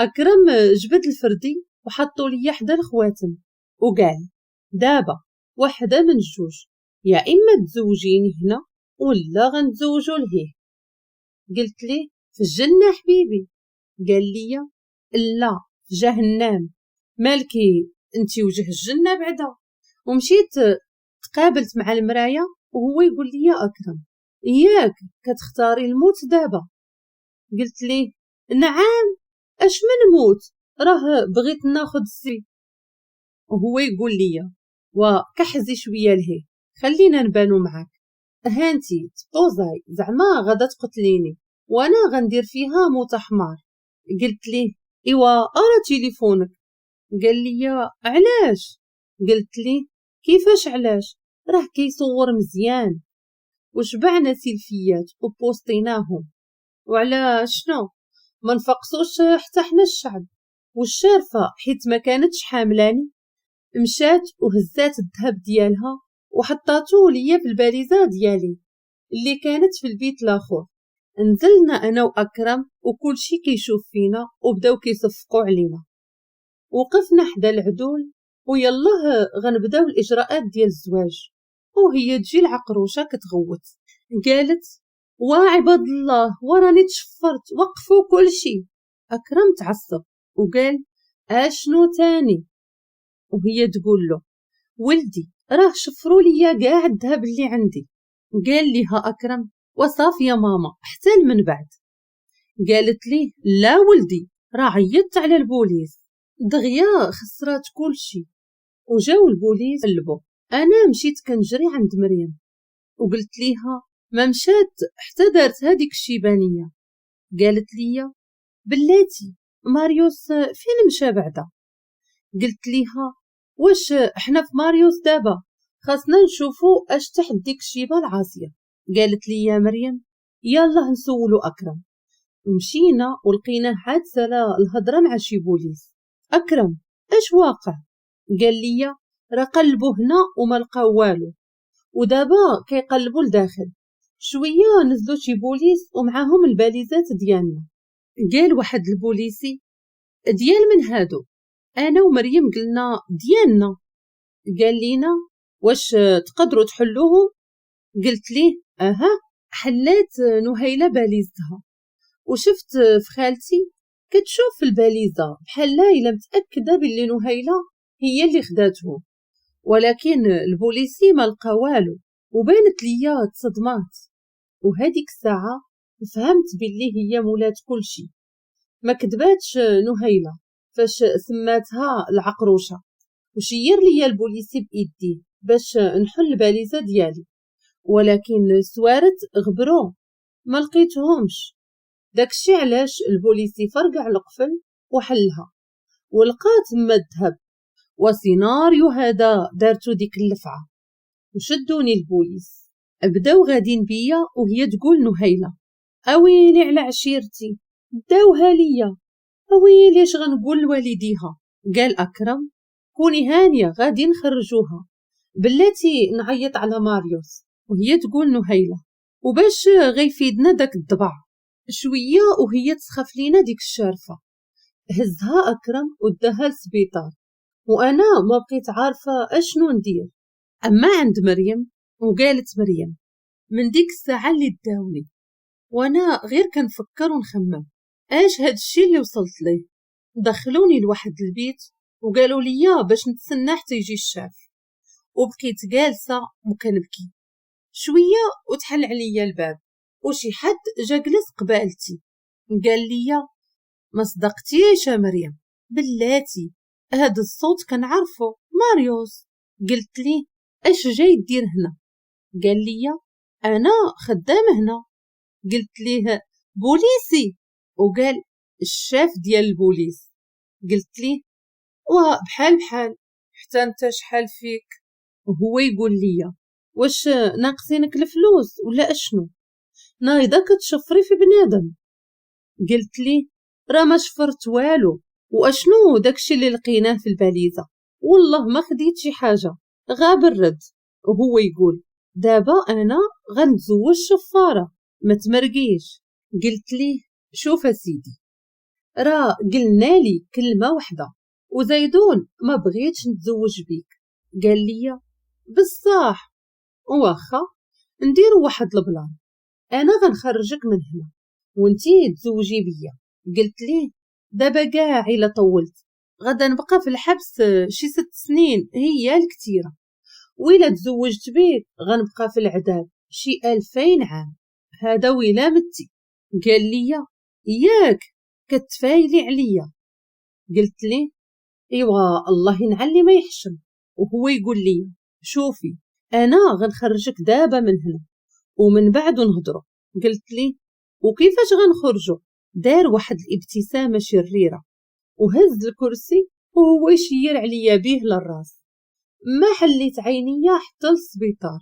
S1: أكرم جبد الفردي وحطوا لي حدا الخواتم وقال دابا واحدة من 2، يا إما تزوجيني هنا ولا غنتزوجو لهيه. قلت لي في الجنة حبيبي. قال لي لا في جهنم. مالكي انتي وجه الجنة بعدا. ومشيت تقابلت مع المراية وهو يقول لي يا أكرم إياك كتختاري الموت دابا. قلت ليه نعم اش من موت، راه بغيت ناخد السي. وهو يقول لي وكحزي شوية لهيه خلينا نبانو معاك، هانتي تقوزاي زعما غادا تقتليني وانا غندير فيها موت حمار. قلت ليه ايوا ارى تليفونك. قال لي علاش؟ قلت ليه كيفاش علاش، راه كيصور مزيان وشبعنا سيلفيات وبوستيناهم، وعلى شنو ما نفقصوش حتى حنا الشعب. والشارفة حيت ما كانتش حاملاني مشات وهزات الذهب ديالها وحطاتو ليا في الباليزة ديالي اللي كانت في البيت الاخر. نزلنا انا واكرم وكل شي كيشوف فينا وبداو كيصفقوا علينا. وقفنا حدا العدول ويلاه غنبداو الاجراءات ديال الزواج. وهي تجي العقروشه كتغوت قالت وعباد الله وراني تشفرت وقفوا كل شي. اكرم تعصب وقال اشنو تاني؟ وهي تقول له ولدي راه شفروا لي كاع الذهب اللي عندي. قال ليها اكرم وصافي يا ماما حتى من بعد. قالت ليه لا ولدي راه عيطت على البوليس دغيا خسرات كل شي. وجاو البوليس قلبوا. انا مشيت كنجري عند مريم وقلت ليها ما مشات حتى دارت هذيك الشيبانيه. قالت لي بلاتي ماريوس فين مشى بعدا؟ قلت ليها واش احنا في ماريوس دابا خاصنا نشوفوا اش تحت ديك الشيبه العاصيه. قالت لي يا مريم يلا نسولو اكرم. مشينا ولقيناه عاد سالا الهضره مع شي بوليس. اكرم اش واقع؟ قال لي راه قلبوا هنا وما لقاو والو ودابا كيقلبوا لداخل. شويه نزلوا شي بوليس ومعاهم الباليزات ديالنا. قال واحد البوليسي ديال من هادو؟ انا ومريم قلنا ديالنا. قال لينا واش تقدروا تحلوهم؟ قلت ليه اها. حلات نهيله باليزتها وشفت في خالتي كتشوف في الباليزه بحال الا متاكده باللي نهيله هي اللي خداتهم، ولكن البوليسي ما لقى والو وبانت ليا تصدمات. وهذيك الساعه فهمت باللي هي مولات كلشي. ما كذباتش نهيله فاش سماتها العقروشه. وشير ليا البوليسي بايديه باش نحل الباليزه ديالي، ولكن سوارت غبرو ما لقيتهمش. داكشي علاش البوليسي فرقع القفل وحلها ولقى تما الذهب. وسيناريو هذا دارتو ديك اللفعه وشدوني البوليس. بداو غادين بيا وهي تقول نهيله اويلي على عشيرتي داوها ليا، اويلي اش غنقول لوالديها. قال اكرم كوني هانيه غادي نخرجوها. بلاتي نعيط على ماريوس. وهي تقول نهيله وباش غيفيدنا داك الضبع شويه وهي تسخف لينا ديك الشارفه. هزها اكرم وداها للسبيطار وانا ما بقيت عارفه اشنو ندير. اما عند مريم وقالت مريم من ديك الساعه اللي داوني وانا غير كنفكر ونخمم اش هاد الشي اللي وصلت ليه. دخلوني لواحد البيت وقالوا لي باش نتسنى حتى يجي الشاف، وبقيت جالسه وكنبكي. شويه وتحل عليا الباب وشي حد جا جلس قبالتي. قال لي ما صدقتيش يا مريم بلاتي هاد الصوت كنعرفه ماريوس. قلت ليه اش جاي دير هنا؟ قال لي انا خدام هنا. قلت ليه بوليسي؟ وقال الشاف ديال البوليس. قلت ليه بحال حتى انت شحال فيك؟ وهو يقول لي واش ناقصينك الفلوس ولا اشنو؟ نايضه كتشفري في بنادم. قلت ليه راه ما شفرت والو، واشنو داكشي اللي لقيناه في الباليزه؟ والله ما خديت شي حاجه غاب الرد. وهو يقول دابا انا غنتزوج شفاره ما تمرقيش. قلت ليه شوف سيدي راه قلنا لي كلمه واحده وزيدون ما بغيتش نتزوج بيك. قال لي بصح واخا نديرو واحد البلان، انا غنخرجك من هنا وانتي تزوجي بيا. قلت ليه دابا كاع الا طولت غدا نبقى في الحبس شي 6 سنين هي الكتيره، وإلا تزوجت بيك غنبقى في العذاب شي 2000 عام، هذا ويلا متي. قال لي ياك كتفايلي عليا. قلت ليه ايوا الله ينعلي ما يحشم. وهو يقول لي شوفي انا غنخرجك دابا من هنا ومن بعد نهضروا. قلت ليه وكيفاش غنخرجوا؟ دار واحد الابتسامه شريره وهز الكرسي وهو يشير عليا بيه للراس. ما حليت عينيا حتى للسبيطار.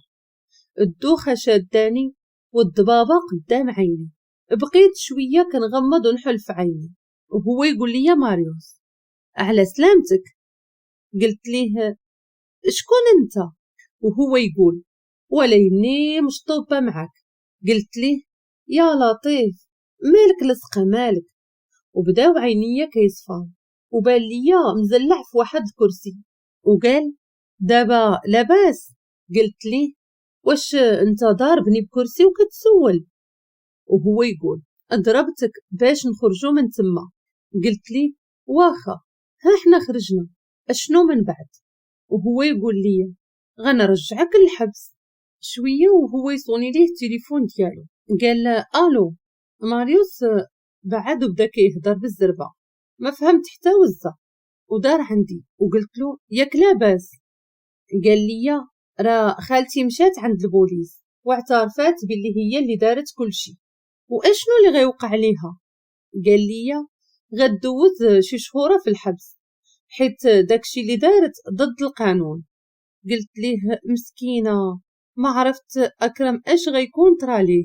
S1: الدوخه شاداني والضبابه قدام عيني. بقيت شويه كنغمض ونحل في عيني وهو يقول لي ماريوس على سلامتك. قلت ليه شكون انت؟ وهو يقول ولا يمني مشطوبه معك. قلت ليه يا لطيف مالك لصقه مالك؟ وبداو عينيا كيصفاو وبان ليا مزلع في واحد الكرسي وقال دابا لاباس؟ قلت ليه واش انت ضاربني بكرسي وكتسول؟ وهو يقول ضربتك باش نخرجوا من تما. قلت ليه واخا ها احنا خرجنا اشنو من بعد؟ وهو يقول لي غنرجعك للحبس. شويه وهو يصوني ليه التليفون ديالو. قال الو ماريوس بعد وبدا كيهضر بالزربه ما فهمت حتى وزه. ودار عندي وقلت له ياك لاباس. قال لي راه خالتي مشات عند البوليس واعترفات باللي هي اللي دارت كل شيء، واشنو اللي غيوقع عليها؟ قال لي غدوز شي شهورة في الحبس حيت داكشي اللي دارت ضد القانون. قلت ليه مسكينة ما عرفت أكرم اش غيكون طراليه،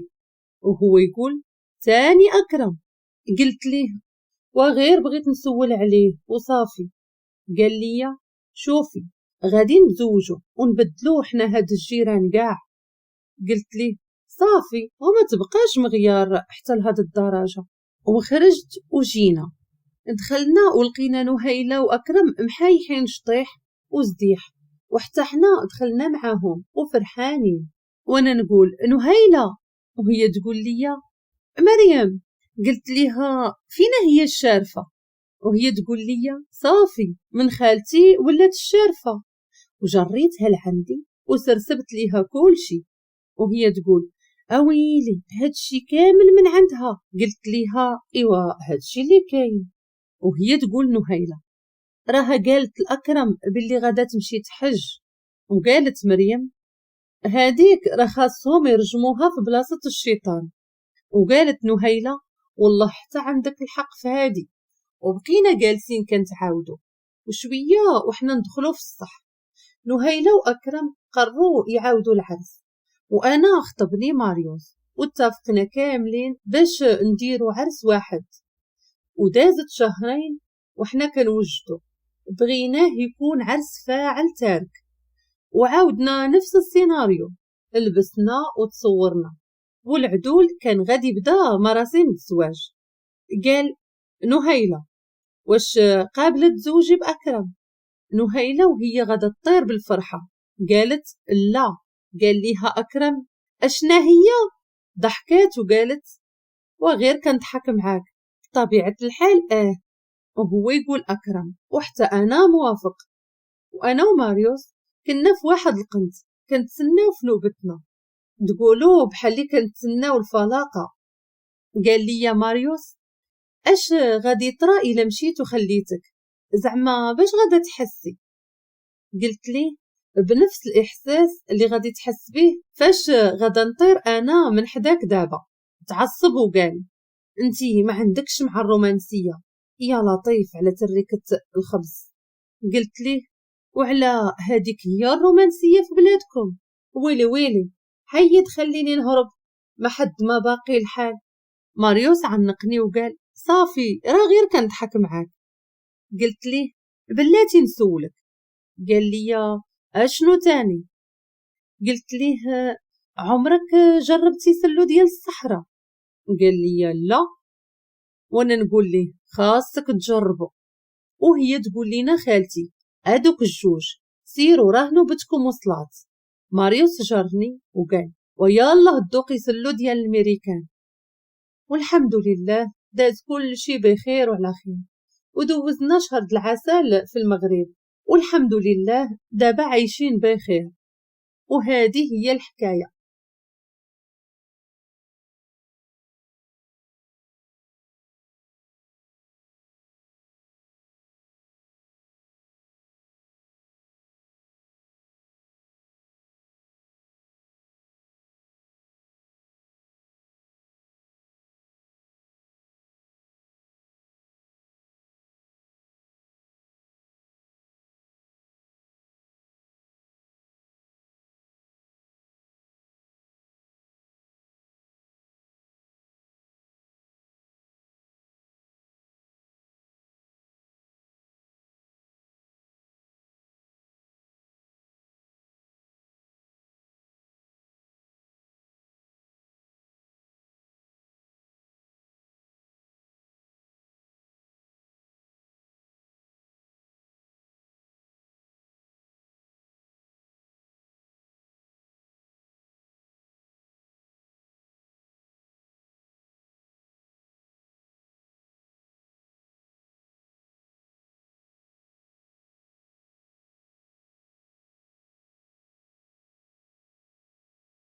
S1: وهو يقول تاني أكرم. قلت ليه وغير بغيت نسول عليه وصافي. قال لي شوفي غادي نتزوجوا ونبدلوه حنا هاد الجيران كاع. قلت ليه صافي وما تبقاش مغيار حتى لهاد الدرجة. وخرجت وجينا دخلنا ولقينا نهيلة وأكرم محايحين شطيح وزديح، وحتى حنا دخلنا معاهم وفرحانين. وانا نقول نهيلة وهي تقول لي مريم. قلت ليها فينا هي الشارفة؟ وهي تقول لي صافي من خالتي ولات الشارفة. وجريتها لعندي وسرسبت ليها كل شي، وهي تقول اويلي هادشي كامل من عندها. قلت ليها ايوا هادشي اللي كاين. وهي تقول نهيلة راها قالت الأكرم باللي غادا تمشي تحج، وقالت مريم هاديك راه خاصهم يرجموها في بلاصة الشيطان. وقالت نهيلة والله حتى عندك الحق في هادي. وبقينا جالسين كنتعاودوا وشوية وحنا ندخلوا في الصح. نهيلة وأكرم قرروا يعاودوا العرس، وأنا خطبني ماريوس واتفقنا كاملين باش نديروا عرس واحد. ودازت شهرين وحنا كنوجدوا بغيناه يكون عرس فاعل تارك، وعاودنا نفس السيناريو، لبسنا وتصورنا، والعدول كان غادي يبدا مراسم الزواج. قال نهيلة واش قابلة تزوجي بأكرم؟ نهيلة وهي غادا تطير بالفرحة قالت لا. قال ليها أكرم أشنا هي؟ ضحكات وقالت وغير كنضحك معاك بطبيعة الحال وهو يقول أكرم وحتى أنا موافق. وأنا وماريوس كنا في واحد القنت كنتسناو في نوبتنا، تقولوا بحال اللي كنتسناو الفلاقة. قال لي يا ماريوس اش غادي طرا إلا مشيت وخليتك، زعما باش غادا تحسي؟ قلت ليه بنفس الإحساس اللي غادي تحس به فاش غادا نطير أنا من حداك دابا. تعصب وقال انتي ما عندكش مع الرومانسية يا لطيف على تركة الخبز. قلت ليه وعلى هاديك هي الرومانسية في بلادكم؟ ويلي ويلي حيد خليني نهرب ما حد ما باقي الحال. ماريوس عنقني وقال صافي راه غير كنضحك معاك. قلت ليه بلاتي نسولك. قال لي اشنو تاني؟ قلت ليه عمرك جربتي سلو ديال الصحراء؟ قال لي لا. وانا نقول ليه خاصك تجربه. وهي تقول لينا خالتي هادوك الجوج سيروا راه نوبتكم وصلات. ماريوس جرني وقال ويالله الدوقي سلو ديال الميريكان. والحمد لله داز كل شي بخير وعلى خير، ودوزنا شهر العسل في المغرب، والحمد لله دابا عايشين بخير. وهذه هي الحكاية.